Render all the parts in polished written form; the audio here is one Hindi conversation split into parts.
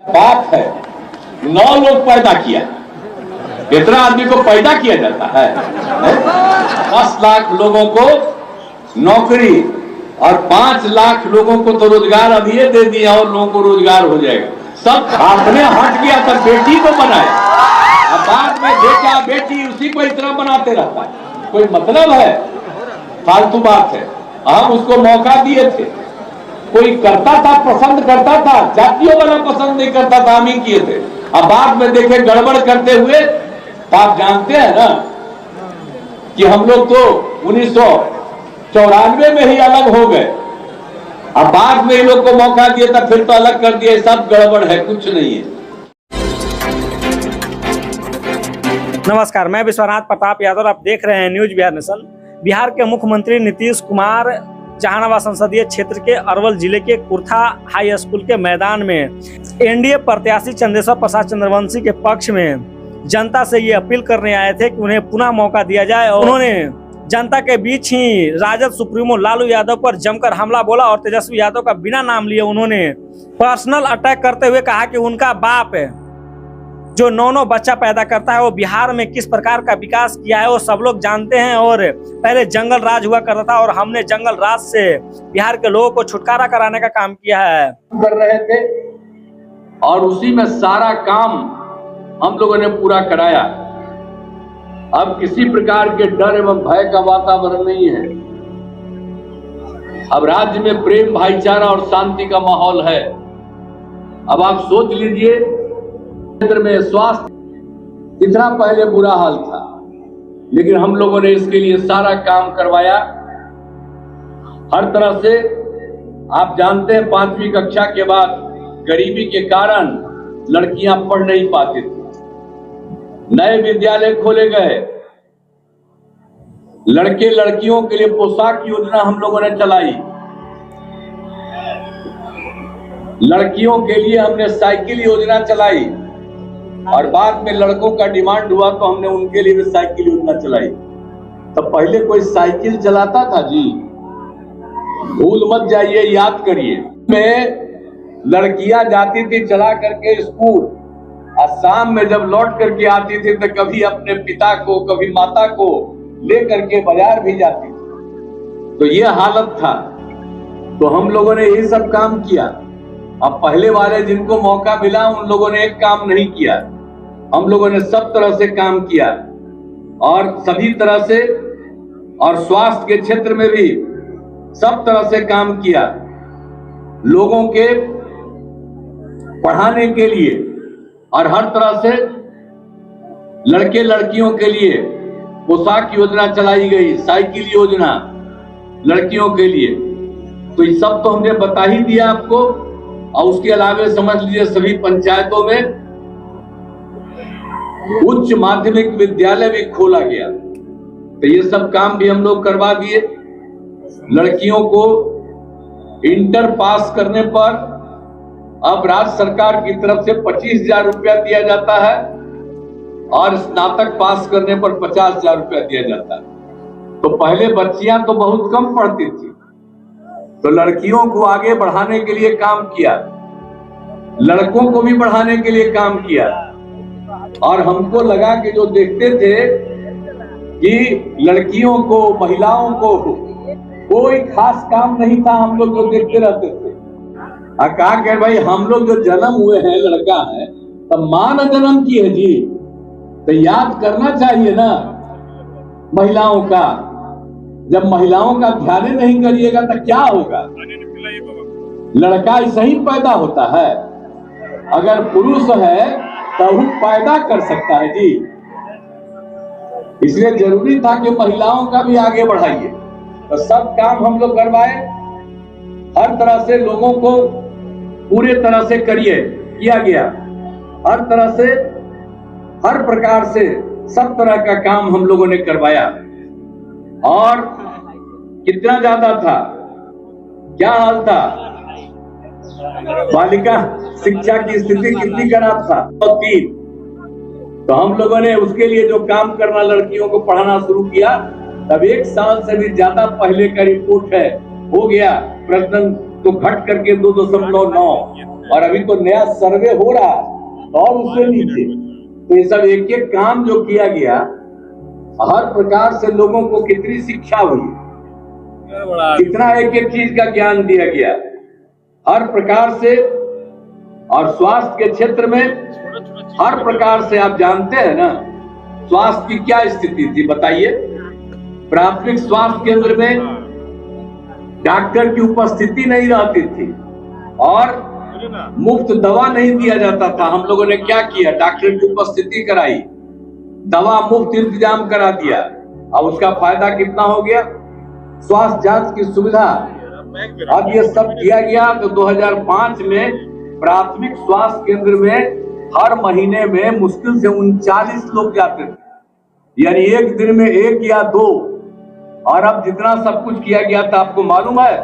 पाप है। 9 लोग पैदा किया, कितना आदमी को पैदा किया जाता है? 10 लाख लोगों को नौकरी और 5 लाख लोगों को तो रोजगार अभी दे दिया और लोगों को रोजगार हो जाएगा। सब आपने हट गया तब बेटी को बनाया, अब बाद में बेटा बेटी उसी को इतना बनाते रहता है। कोई मतलब है? फालतू बात है। हम उसको मौका दिए थे, कोई करता था, पसंद करता था, जातियों वाला पसंद नहीं करता था, हम ही किए थे। अब बाद में देखे गड़बड़ करते हुए, तो आप जानते हैं ना कि हम लोग तो 1994 में ही अलग हो गए। अब बाद में इन लोग को मौका दिया था, फिर तो अलग कर दिया। सब गड़बड़ है, कुछ नहीं है। नमस्कार, मैं विश्वनाथ प्रताप यादव, आप देख रहे हैं न्यूज बिहार नेशन। बिहार के मुख्यमंत्री नीतीश कुमार जहानाबाद संसदीय क्षेत्र के अरवल जिले के कुर्था हाई स्कूल के मैदान में एनडीए प्रत्याशी चंदेश्वर प्रसाद चंद्रवंशी के पक्ष में जनता से ये अपील करने आए थे कि उन्हें पुनः मौका दिया जाए। और उन्होंने जनता के बीच ही राजद सुप्रीमो लालू यादव पर जमकर हमला बोला और तेजस्वी यादव का बिना नाम लिए उन्होंने पर्सनल अटैक करते हुए कहा कि उनका बाप जो 9 बच्चा पैदा करता है वो बिहार में किस प्रकार का विकास किया है वो सब लोग जानते हैं। और पहले जंगल राज हुआ करता था और हमने जंगल राज से बिहार के लोगों को छुटकारा कराने का काम किया है, कर रहे थे। और उसी में सारा काम हम लोगों ने पूरा कराया। अब किसी प्रकार के डर एवं भय का वातावरण नहीं है। अब राज्य में प्रेम, भाईचारा और शांति का माहौल है। अब आप सोच लीजिए, क्षेत्र में स्वास्थ्य इतना पहले बुरा हाल था, लेकिन हम लोगों ने इसके लिए सारा काम करवाया हर तरह से। आप जानते हैं 5वीं कक्षा के बाद गरीबी के कारण लड़कियां पढ़ नहीं पाती थी। नए विद्यालय खोले गए, लड़के लड़कियों के लिए पोशाक योजना हम लोगों ने चलाई। लड़कियों के लिए हमने साइकिल योजना चलाई और बाद में लड़कों का डिमांड हुआ तो हमने उनके लिए भी साइकिल योजना चलाई। तो पहले कोई साइकिल चलाता था जी? भूल मत जाइए, याद करिए। में लड़कियां जाती थी चला करके स्कूल और शाम में जब लौट करके आती थी तो कभी अपने पिता को कभी माता को ले करके बाजार भी जाती थी। तो ये हालत था। तो हम लोगों ने यही सब काम किया। अब पहले वाले जिनको मौका मिला उन लोगों ने एक काम नहीं किया। हम लोगों ने सब तरह से काम किया और सभी तरह से, और स्वास्थ्य के क्षेत्र में भी सब तरह से काम किया। लोगों के पढ़ाने के लिए और हर तरह से लड़के लड़कियों के लिए पोशाक योजना चलाई गई, साइकिल योजना लड़कियों के लिए। तो ये सब तो हमने बता ही दिया आपको। और उसके अलावा समझ लीजिए सभी पंचायतों में उच्च माध्यमिक विद्यालय भी खोला गया। तो ये सब काम भी हम लोग करवा दिए। लड़कियों को इंटर पास करने पर अब राज्य सरकार की तरफ से 25,000 रुपया दिया जाता है और स्नातक पास करने पर 50,000 रुपया दिया जाता है। तो पहले बच्चियां तो बहुत कम पढ़ती थी, तो लड़कियों को आगे बढ़ाने के लिए काम किया, लड़कों को भी बढ़ाने के लिए काम किया। और हमको लगा कि जो देखते थे कि लड़कियों को, महिलाओं को कोई खास काम नहीं था, हम लोग जो देखते रहते थे। कहा कि भाई हम लोग जो जन्म हुए हैं, लड़का है, तब मां ने जन्म की है जी, तो याद करना चाहिए ना महिलाओं का। जब महिलाओं का ध्यान नहीं करिएगा तो क्या होगा? लड़का ऐसा ही पैदा होता है। अगर पुरुष है तो वो पैदा कर सकता है जी। इसलिए जरूरी था कि महिलाओं का भी आगे बढ़ाइए। तो सब काम हम लोग करवाए, हर तरह से लोगों को पूरे तरह से किया गया। हर तरह से, हर प्रकार से सब तरह का काम हम लोगों ने करवाया। और कितना ज्यादा था, क्या हाल था, बालिका शिक्षा की स्थिति कितनी खराब था। 3 तो हम लोगों ने उसके लिए जो काम करना, लड़कियों को पढ़ाना शुरू किया। तब 1 साल से भी ज्यादा पहले का रिपोर्ट है, हो गया प्रश्न तो घट करके 2.9 और अभी तो नया सर्वे हो रहा है और उससे नीचे। तो ये सब एक एक काम जो किया गया, हर प्रकार से लोगों को कितनी शिक्षा हुई, कितना एक एक चीज का ज्ञान दिया गया हर प्रकार से। और स्वास्थ्य के क्षेत्र में हर प्रकार से आप जानते हैं ना, स्वास्थ्य की क्या स्थिति थी बताइए। प्राथमिक स्वास्थ्य केंद्र में डॉक्टर की उपस्थिति नहीं रहती थी और मुफ्त दवा नहीं दिया जाता था। हम लोगों ने क्या किया, डॉक्टर की उपस्थिति कराई, दवा मुफ्त इंतजाम करा दिया। अब उसका फायदा कितना हो गया, स्वास्थ्य जांच की सुविधा। अब ये सब किया गया तो 2005 में प्राथमिक स्वास्थ्य केंद्र में हर महीने में मुश्किल से 39 लोग जाते थे, यानी एक दिन में 1 या 2। और अब जितना सब कुछ किया गया था आपको मालूम है,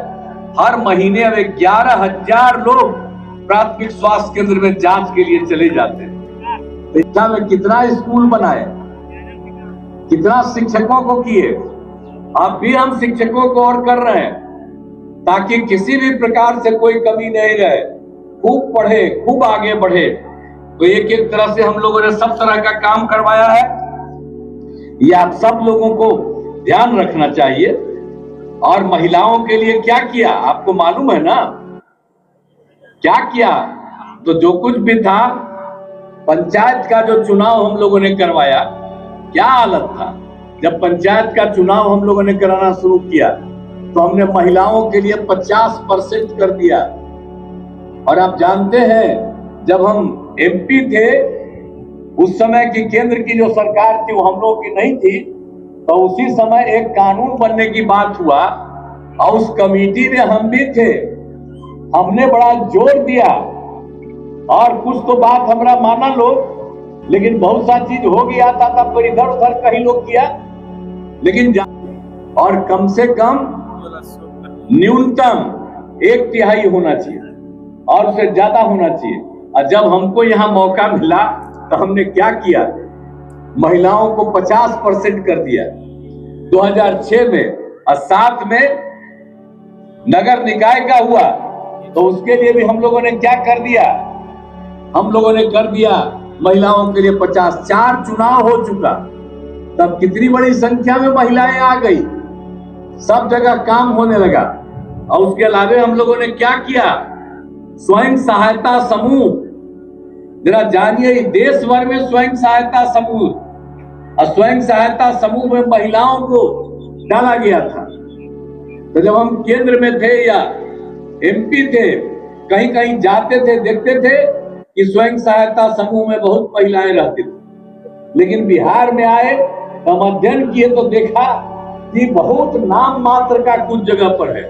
हर महीने में 11,000 लोग प्राथमिक स्वास्थ्य केंद्र में जांच के लिए चले जाते हैं। शिक्षा में कितना स्कूल बनाए, कितना शिक्षकों को किए। अब भी हम शिक्षकों को और कर रहे हैं ताकि किसी भी प्रकार से कोई कमी नहीं रहे, खूब पढ़े, खूब आगे बढ़े। तो एक एक तरह से हम लोगों ने सब तरह का काम करवाया है। ये आप सब लोगों को ध्यान रखना चाहिए। और महिलाओं के लिए क्या किया आपको मालूम है ना, क्या किया। तो जो कुछ भी था, पंचायत का जो चुनाव हम लोगों ने करवाया, क्या हालत था। जब पंचायत का चुनाव हम लोगों ने कराना शुरू किया तो हमने महिलाओं के लिए 50% कर दिया। और आप जानते हैं, जब हम MP थे उस समय की केंद्र की जो सरकार थी वो हम लोगों की नहीं थी, तो उसी समय एक कानून बनने की बात हुआ और उस कमेटी में हम भी थे। हमने बड़ा जोर दिया और कुछ तो बात हमारा माना लोग, लेकिन बहुत सा चीज हो गया था तब पर इधर उधर कहीं लोग किया। लेकिन और कम से कम न्यूनतम 1/3 होना चाहिए और उससे ज्यादा होना चाहिए। और जब हमको यहाँ मौका मिला तो हमने क्या किया, महिलाओं को 50% कर दिया 2006 में। और 7 में नगर निकाय का हुआ तो उसके लिए भी हम लोगों ने क्या कर दिया, हम लोगों ने कर दिया महिलाओं के लिए 50। 4 चुनाव हो चुका, तब कितनी बड़ी संख्या में महिलाएं आ गई, सब जगह काम होने लगा। और उसके अलावा हम लोगों ने क्या किया, स्वयं सहायता समूह, जरा जानिए देश भर में स्वयं सहायता समूह, और स्वयं सहायता समूह में महिलाओं को डाला गया था। तो जब हम केंद्र में थे या MP थे, कहीं कहीं जाते थे, देखते थे कि स्वयं सहायता समूह में बहुत महिलाएं रहती थी। लेकिन बिहार में आए, हम अध्ययन किए तो देखा कि बहुत नाम मात्र का कुछ जगह पर है।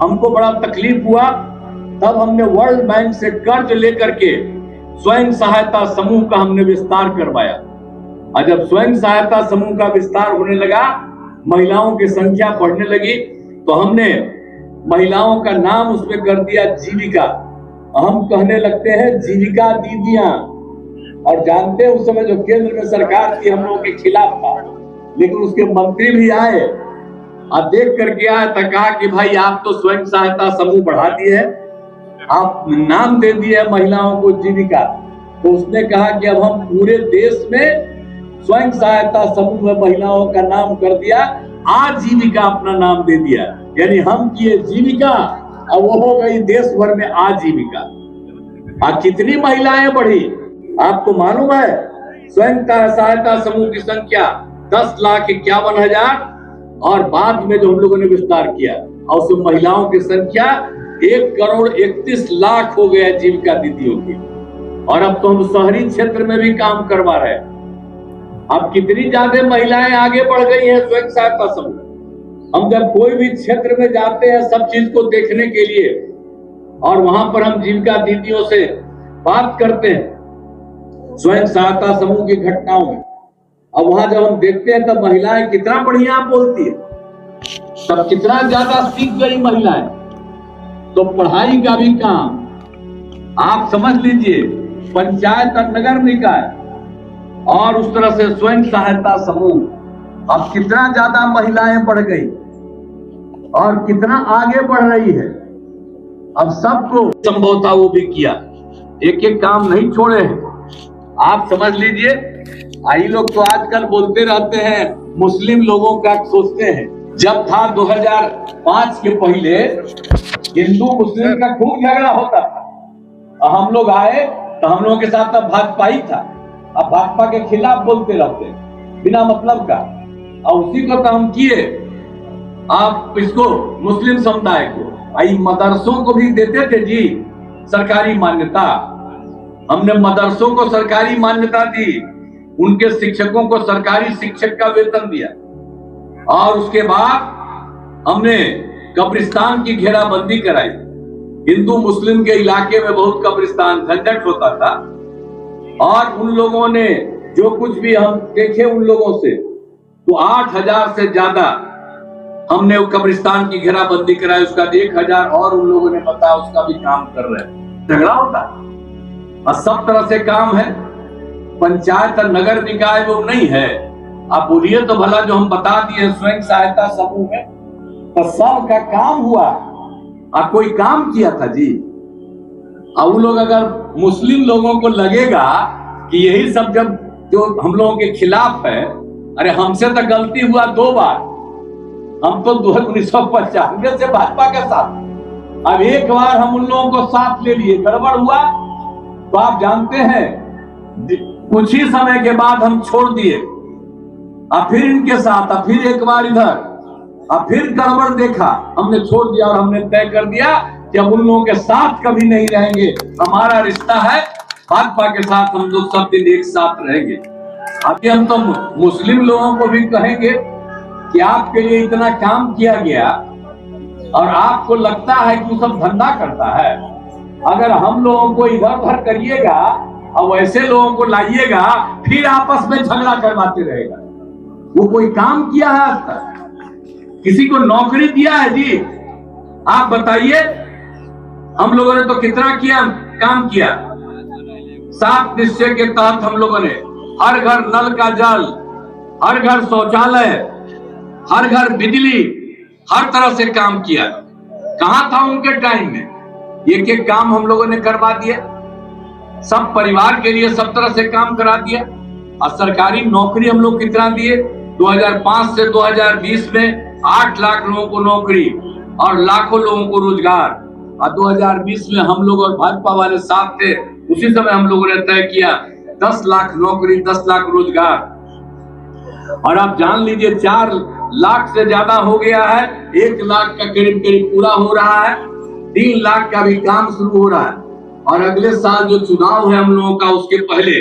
हमको बड़ा तकलीफ हुआ, तब हमने वर्ल्ड बैंक से कर्ज लेकर के स्वयं सहायता समूह का हमने विस्तार करवाया। और जब स्वयं सहायता समूह का विस्तार होने लगा, महिलाओं की संख्या बढ़ने लगी, तो हमने महिलाओं का नाम उसमें कर दिया जीविका। हम कहने लगते हैं जीविका दीदियां। और जानते हैं उस समय जो केंद्र में सरकार थी हम लोगों के खिलाफ था, लेकिन उसके मंत्री भी आए और देख करके आए तो कहा कि भाई आप तो स्वयं सहायता समूह बढ़ा दिए हैं, आप नाम दे दिए महिलाओं को जीविका। तो उसने कहा कि अब हम पूरे देश में स्वयं सहायता समूह में महिलाओं का नाम कर दिया, आजीविका अपना नाम दे दिया। यानी हम किए जीविका और वो हो गई देश भर में आजीविका। और कितनी महिलाएं बढ़ी आपको मालूम है, स्वयं सहायता समूह की संख्या 10,51,000 और बाद में जो हम लोगों ने विस्तार किया और उसमें महिलाओं की संख्या 1,31,00,000 हो गया जीविका दीदियों की। और अब तो हम शहरी क्षेत्र में भी काम करवा रहे हैं। अब कितनी ज्यादा महिलाएं आगे बढ़ गई हैं स्वयं सहायता समूह। हम जब कोई भी क्षेत्र में जाते हैं सब चीज को देखने के लिए, और वहां पर हम जीविका दीदियों से बात करते हैं स्वयं सहायता समूह की घटनाओं में। अब वहां जब हम देखते हैं तब महिलाएं कितना बढ़िया बोलती है, तब कितना ज्यादा सीख गई महिलाएं। तो पढ़ाई का भी काम आप समझ लीजिए, पंचायत और नगर निकाय और उस तरह से स्वयं सहायता समूह, अब कितना ज्यादा महिलाएं बढ़ गई और कितना आगे बढ़ रही है। अब सबको संभव था वो भी किया। एक एक काम नहीं छोड़े हैं। आप समझ लीजिए, आई लोग तो आजकल बोलते रहते हैं मुस्लिम लोगों का सोचते हैं। जब था 2005 के पहले हिंदू मुस्लिम का खूब झगड़ा होता था। हम लोग आए तो हम लोगों के साथ अब भाजपा ही था। अब भाजपा के खिलाफ बोलते रहते हैं बिना मतलब का, और उसी को तो हम किए। आप इसको मुस्लिम समुदाय को, आई मदरसों को भी देते थे जी सरकारी मान्यता। हमने मदरसों को सरकारी मान्यता दी, उनके शिक्षकों को सरकारी शिक्षक का वेतन दिया, और उसके बाद हमने कब्रिस्तान की घेराबंदी कराई। हिंदू मुस्लिम के इलाके में बहुत कब्रिस्तान झंझट होता था, और उन लोगों ने जो कुछ भी हम देखे उन लोगों से, तो 8000 से ज्यादा हमने वो कब्रिस्तान की घेराबंदी कराई। उसका 1000 और उन लोगों ने बताया उसका भी काम कर रहे हैं। झगड़ा होता और सब तरह से काम है। पंचायत और नगर निकाय वो नहीं है। आप बोलिए तो भला जो हम बता दिए स्वयं सहायता समूह में, तो सबका काम हुआ। और कोई काम किया था जी? और वो लोग अगर मुस्लिम लोगों को लगेगा कि यही सब जब जो हम लोगों के खिलाफ है, अरे हमसे तो गलती हुआ 2 बार। हम तो 1995 से भाजपा के साथ, अब एक बार हम उन लोगों को साथ ले लिए, गड़बड़ हुआ तो आप जानते हैं कुछ ही समय के बाद हम छोड़ दिए। अब फिर इनके साथ, अब फिर एक बार इधर, अब फिर गड़बड़ देखा, हमने छोड़ दिया और हमने तय कर दिया कि अब उन लोगों के साथ कभी नहीं रहेंगे। हमारा रिश्ता है भाजपा के साथ, हम लोग सब दिन एक साथ रहेंगे। अभी हम तो मुस्लिम लोगों को भी कहेंगे कि आपके लिए इतना काम किया गया और आपको लगता है कि वो सब धंधा करता है। अगर हम लोगों को इधर उधर करिएगा और वैसे लोगों को लाइएगा, फिर आपस में झगड़ा करवाते रहेगा। वो कोई काम किया है आज तक? किसी को नौकरी दिया है जी? आप बताइए। हम लोगों ने तो कितना किया, काम किया। 7 निश्चय के तहत हम लोगों ने हर घर नल का जल, हर घर शौचालय, हर घर बिजली, हर तरह से काम किया। कहां था उनके टाइम में? एक एक काम हम लोगों ने करवा दिया, सब परिवार के लिए सब तरह से काम करा दिया। और सरकारी नौकरी हम लोग कितना दिए? 2005 से 2020 में 8 लाख लोगों को नौकरी और लाखों लोगों को रोजगार। और 2020 में हम लोग और भाजपा वाले साथ थे, उसी समय हम लोगों ने तय किया 10 लाख नौकरी, 10 लाख रोजगार। और आप जान लीजिए 4 लाख से ज्यादा हो गया है, 1 लाख का करीब करीब पूरा हो रहा है, 3 लाख का भी काम शुरू हो रहा है। और अगले साल जो चुनाव है हम लोगों का, उसके पहले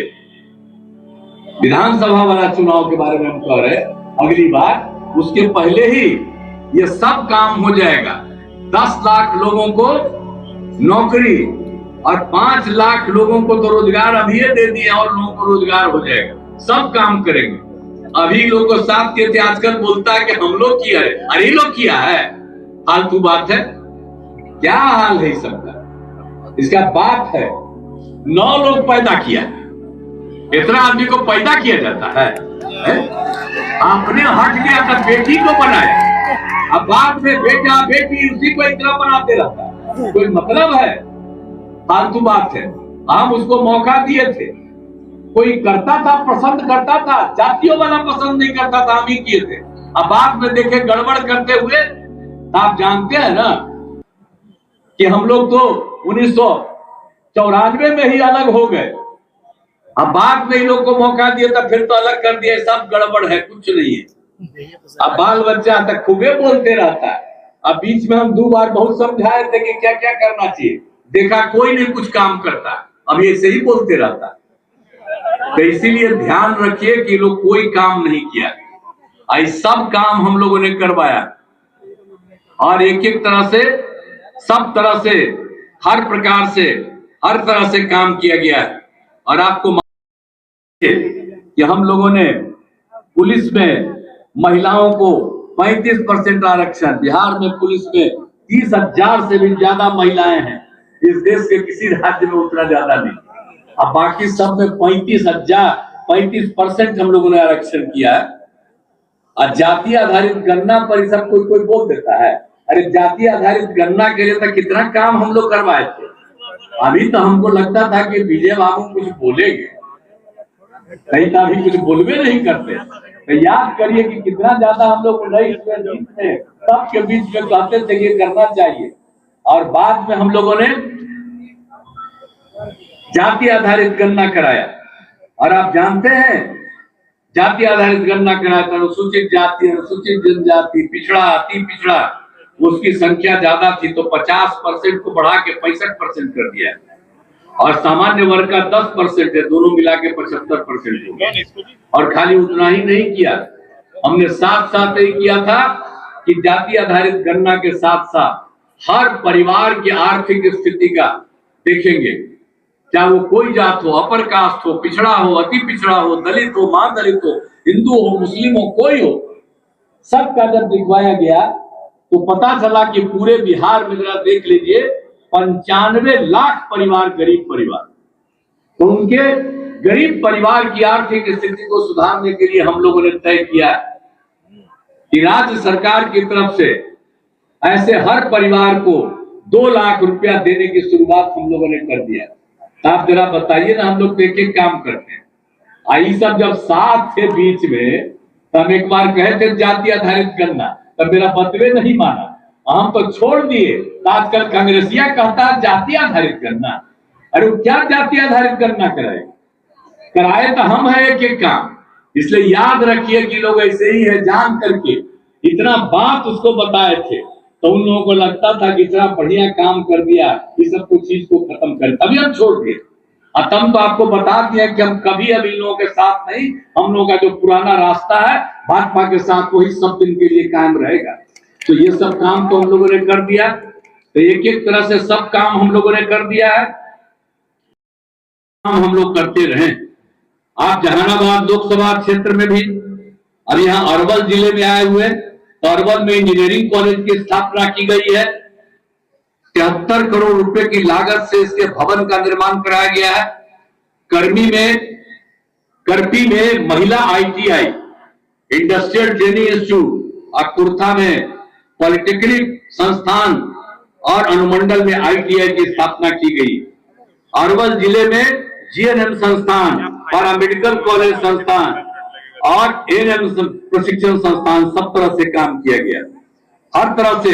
विधानसभा वाला चुनाव के बारे में हम कह रहे हैं, अगली बार उसके पहले ही ये सब काम हो जाएगा। 10 लाख लोगों को नौकरी और 5 लाख लोगों को तो रोजगार अभी दे दिए, और लोगों को रोजगार हो जाएगा। सब काम करेंगे। अभी लोग को साथ कहते, आजकल बोलता है कि हम लोग किया है। अरे लोग किया है, फालतू बात है। क्या हाल है इस सबका? इसका बात है 9 लोग पैदा किया। इतना आदमी को पैदा किया जाता है? आपने हट गया था, बेटी को बनाया, अब बाद में बेटा बेटी उसी को इतना बनाते रहता है। कोई मतलब है? फालतू बात है। हम उसको मौका दिए थे, कोई करता था, पसंद करता था, जातियों वाला पसंद नहीं करता था, हम ही किए थे। अब बाद में देखे गड़बड़ करते हुए, आप जानते हैं ना कि हम लोग तो 1994 में ही अलग हो गए। अब बाद में इन लोग को मौका दिया था, फिर तो अलग कर दिया। सब गड़बड़ है, कुछ नहीं है। अब बाल बच्चा तक खूबे बोलते रहता है। अब बीच में हम 2 बार बहुत समझाए थे कि क्या क्या करना चाहिए, देखा कोई नहीं कुछ काम करता, अब ऐसे ही बोलते रहता है। तो इसीलिए ध्यान रखिए कि लोग कोई काम नहीं किया, ऐसा सब काम हम लोगों ने करवाया। और एक एक तरह से, सब तरह से, हर प्रकार से, हर तरह से काम किया गया है। और आपको कि हम लोगों ने पुलिस में महिलाओं को 35% आरक्षण, बिहार में पुलिस में 30,000 से भी ज्यादा महिलाएं हैं। इस देश के किसी राज्य में उतना ज्यादा नहीं। अब बाकी सब में 35% हम लोगों ने आरक्षण किया है। और जाति आधारित गणना पर सब कोई बोल देता है, अरे जाति आधारित गणना के लिए तो कितना काम हम लोग करवाए थे। अभी तो हमको लगता था कि विजय बाबू कुछ बोलेंगे, कहीं तो अभी कुछ बोलबे नहीं करते। तो याद करिए कि कितना ज्यादा हम लोग सबके बीच में कहते थे कि करना चाहिए, और बाद में हम लोगों ने जाति आधारित गणना कराया। और आप जानते हैं, जाति आधारित गणना कराया था, अनुसूचित जाति, अनुसूचित जनजाति, पिछड़ा, अति पिछड़ा, उसकी संख्या ज्यादा थी तो 50% को बढ़ा के 65% कर दिया, और सामान्य वर्ग का 10% है, दोनों मिला के 75% हो गया। और खाली उतना ही नहीं किया, हमने साथ साथ ये किया था कि जाति आधारित गणना के साथ साथ हर परिवार की आर्थिक स्थिति का देखेंगे, चाहे वो कोई जात हो, अपर कास्ट हो, पिछड़ा हो, अति पिछड़ा हो, दलित हो, मान दलित हो, हिंदू हो, मुस्लिम हो, कोई हो, सबका जब दिखवाया गया तो पता चला कि पूरे बिहार में जरा देख लीजिए 95 लाख परिवार गरीब परिवार। तो उनके गरीब परिवार की आर्थिक स्थिति को सुधारने के लिए हम लोगों ने तय किया कि राज्य सरकार की तरफ से ऐसे हर परिवार को 2 लाख रुपया देने की शुरुआत हम लोगों ने कर दिया। तो आप जरा बताइए ना, हम लोग एक एक काम करते हैं। आई सब जब साथ थे बीच में, तो हम एक बार कहे थे जाति आधारित गणना, तब मेरा बतवे नहीं माना, हम तो छोड़ दिए। आजकल कांग्रेसिया कहता है जाति आधारित गणना, अरे वो क्या जाति आधारित गणना कराए तो हम है एक एक काम। इसलिए याद रखिए कि लोग ऐसे ही है जान करके इतना बात उसको बताए थे, तो उन लोगों को लगता था कि इतना बढ़िया काम कर दिया, इस सब कुछ चीज को खत्म कर, तभी हम छोड़ दिए। हम तो आपको बता दिया कि हम कभी अब इन लोगों के साथ नहीं, हम लोगों का जो पुराना रास्ता है भाजपा के साथ वही सब दिन के लिए कायम रहेगा। तो ये सब काम तो हम लोगों ने कर दिया, तो एक एक तरह से सब काम हम लोगों ने कर दिया है, काम हम लोग करते रहे। आप जहानाबाद लोकसभा क्षेत्र में भी, अब यहाँ अरवल जिले में आए हुए, तो अरवल में इंजीनियरिंग कॉलेज की स्थापना की गई है। 73 करोड़ रुपए की लागत से इसके भवन का निर्माण कराया गया है। करपी में महिला ITI इंडस्ट्रियल ट्रेनिंग इंस्टीट्यूट और कुर्था में पॉलिटेक्निक संस्थान और अनुमंडल में ITI की स्थापना की गई। अरवल जिले में GNM संस्थान, पैरामेडिकल कॉलेज संस्थान और ANM प्रशिक्षण संस्थान, सब तरह से काम किया गया। हर तरह से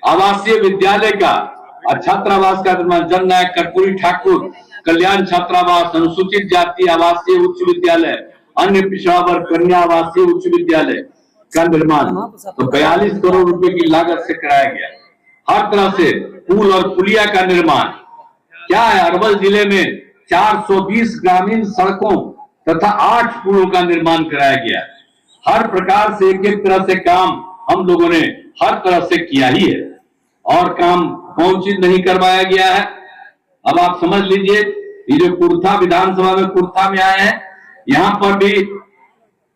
आवासीय विद्यालय का और छात्रावास का निर्माण, जननायक कर्पूरी ठाकुर कल्याण छात्रावास, अनुसूचित जाति आवासीय उच्च विद्यालय, अन्य पिछड़ा वर्ग कन्या आवासीय उच्च विद्यालय का निर्माण तो 42 करोड़ रुपए की लागत से कराया गया। हर तरह से पुल और पुलिया का निर्माण, क्या है, अरवल जिले में 420 ग्रामीण सड़कों तथा 8 पुलों का निर्माण कराया गया। हर प्रकार से एक एक तरह से काम हम लोगों ने हर तरह से किया ही है, और काम कौन चीज नहीं करवाया गया है। अब आप समझ लीजिए, ये जो कुर्था विधानसभा में कुर्था में आए हैं, यहाँ पर भी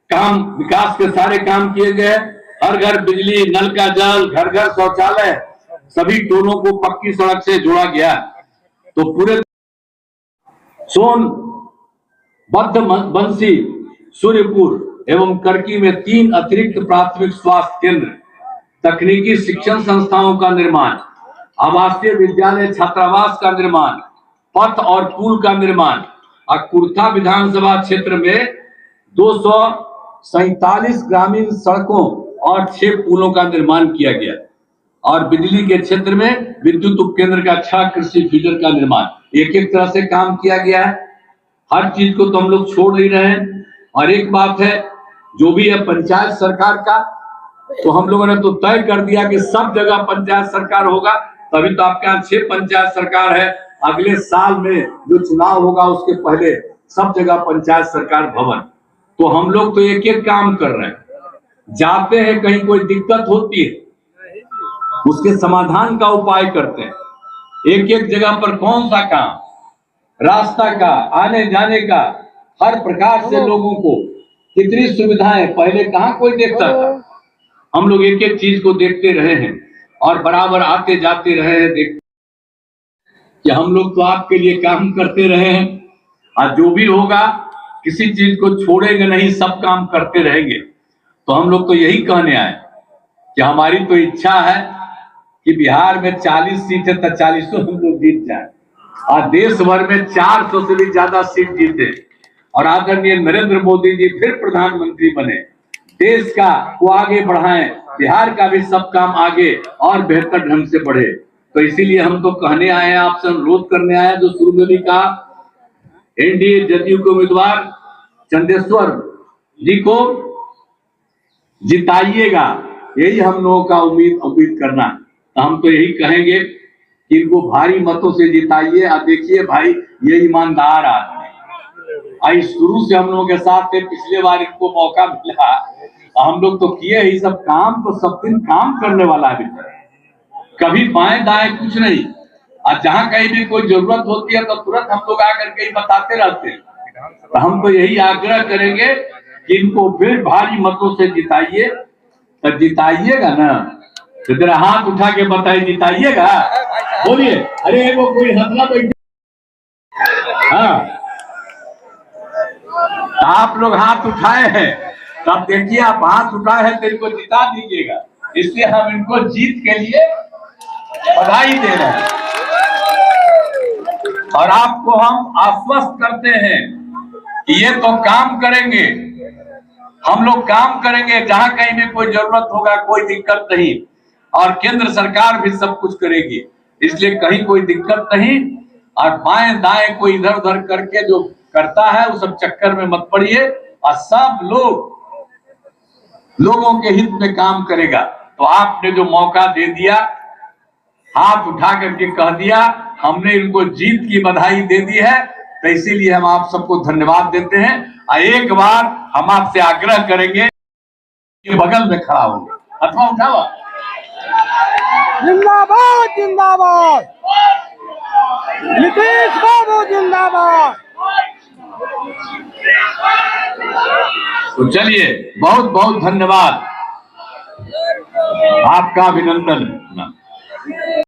काम, विकास के सारे काम किए गए। हर घर बिजली, नल का जल, घर घर शौचालय, सभी टोलों को पक्की सड़क से जोड़ा गया। तो पूरे सोन, बद्ध बंसी, सूर्यपुर एवं करकी में 3 अतिरिक्त प्राथमिक स्वास्थ्य केंद्र, तकनीकी शिक्षण संस्थाओं का निर्माण, आवासीय विद्यालय छात्रावास का निर्माण, पथ और पुल का निर्माण, और कुर्था विधानसभा क्षेत्र में 247 ग्रामीण सड़कों और 6 पुलों का निर्माण किया गया। और बिजली के क्षेत्र में विद्युत उपकेंद्र का 6 कृषि फीडर का निर्माण, एक एक तरह से काम किया गया है। हर चीज को तो हम लोग छोड़ नहीं रहे हैं। और एक बात है, जो भी है पंचायत सरकार का, तो हम लोगों ने तो तय कर दिया कि सब जगह पंचायत सरकार होगा। तभी तो आपके यहाँ 6 पंचायत सरकार है। अगले साल में जो चुनाव होगा उसके पहले सब जगह पंचायत सरकार भवन। तो हम लोग तो एक एक काम कर रहे हैं, जाते हैं कहीं कोई दिक्कत होती है उसके समाधान का उपाय करते हैं। एक एक जगह पर कौन सा काम, रास्ता का, आने जाने का, हर प्रकार से लोगों को कितनी सुविधाएं, पहले कहाँ कोई देखता था। हम लोग एक एक चीज को देखते रहे हैं और बराबर आते जाते रहे हैं, देखते कि हम लोग तो आपके लिए काम करते रहे हैं, और जो भी होगा किसी चीज को छोड़ेंगे नहीं, सब काम करते रहेंगे। तो हम लोग तो यही कहने आए कि हमारी तो इच्छा है कि बिहार में 40 सीट है तो 40 हम लोग जीत जाए, और देश भर में 400 से भी ज्यादा सीट जीते और आदरणीय नरेंद्र मोदी जी फिर प्रधानमंत्री बने, देश का को आगे बढ़ाएं, बिहार का भी सब काम आगे और बेहतर ढंग से बढ़े। तो इसीलिए हम तो कहने आए हैं, आपसे अनुरोध करने आए हैं, जो शुरू में भी कहा, एनडीए जदयू के उम्मीदवार चंदेश्वर जी को जिताइएगा, यही हम लोगों का उम्मीद करना है। तो हम तो यही कहेंगे कि इनको भारी मतों से जिताइए। और देखिए भाई, ये ईमानदार आदमी आई, शुरू से हम लोगों के साथ थे, पिछले बार इनको मौका मिला, हम लोग तो किए ही सब काम, तो सब दिन काम करने वाला है बेचारा, कभी बाएं दाएं कुछ नहीं। और जहां कहीं भी कोई जरूरत होती है तो तुरंत हम लोग आकर के ही बताते रहते हैं। तो हम तो यही आग्रह करेंगे कि इनको फिर भारी मतों से जिताइए। तो जिताइएगा ना, तो जरा हाथ उठा के बताइए, जिताइएगा, बोलिए। अरे वो कोई हंसना बैठे, हाँ आप लोग हाथ उठाए हैं, तब देखिए आप हाथ उठाए हैं तो इनको जिता दीजिएगा। इसलिए हम इनको जीत के लिए बधाई दे रहे हैं और आपको हम आश्वस्त करते हैं कि ये तो काम करेंगे, हम लोग काम करेंगे, जहां कहीं भी कोई जरूरत होगा कोई दिक्कत नहीं, और केंद्र सरकार भी सब कुछ करेगी, इसलिए कहीं कोई दिक्कत नहीं। और बाएं दाएं कोई इधर उधर करके जो करता है उस सब चक्कर में मत पड़िए, और सब लोगों के हित में काम करेगा। तो आपने जो मौका दे दिया, हाथ उठा करके कह दिया, हमने इनको जीत की बधाई दे दी है, तो इसीलिए हम आप सबको धन्यवाद देते हैं। और एक बार हम आपसे आग्रह करेंगे कि बगल में खड़ा होगा, अथवा उठावा, जिंदाबाद जिंदाबाद, नीतीश बाबू जिंदाबाद। तो चलिए, बहुत बहुत धन्यवाद, आपका अभिनंदन।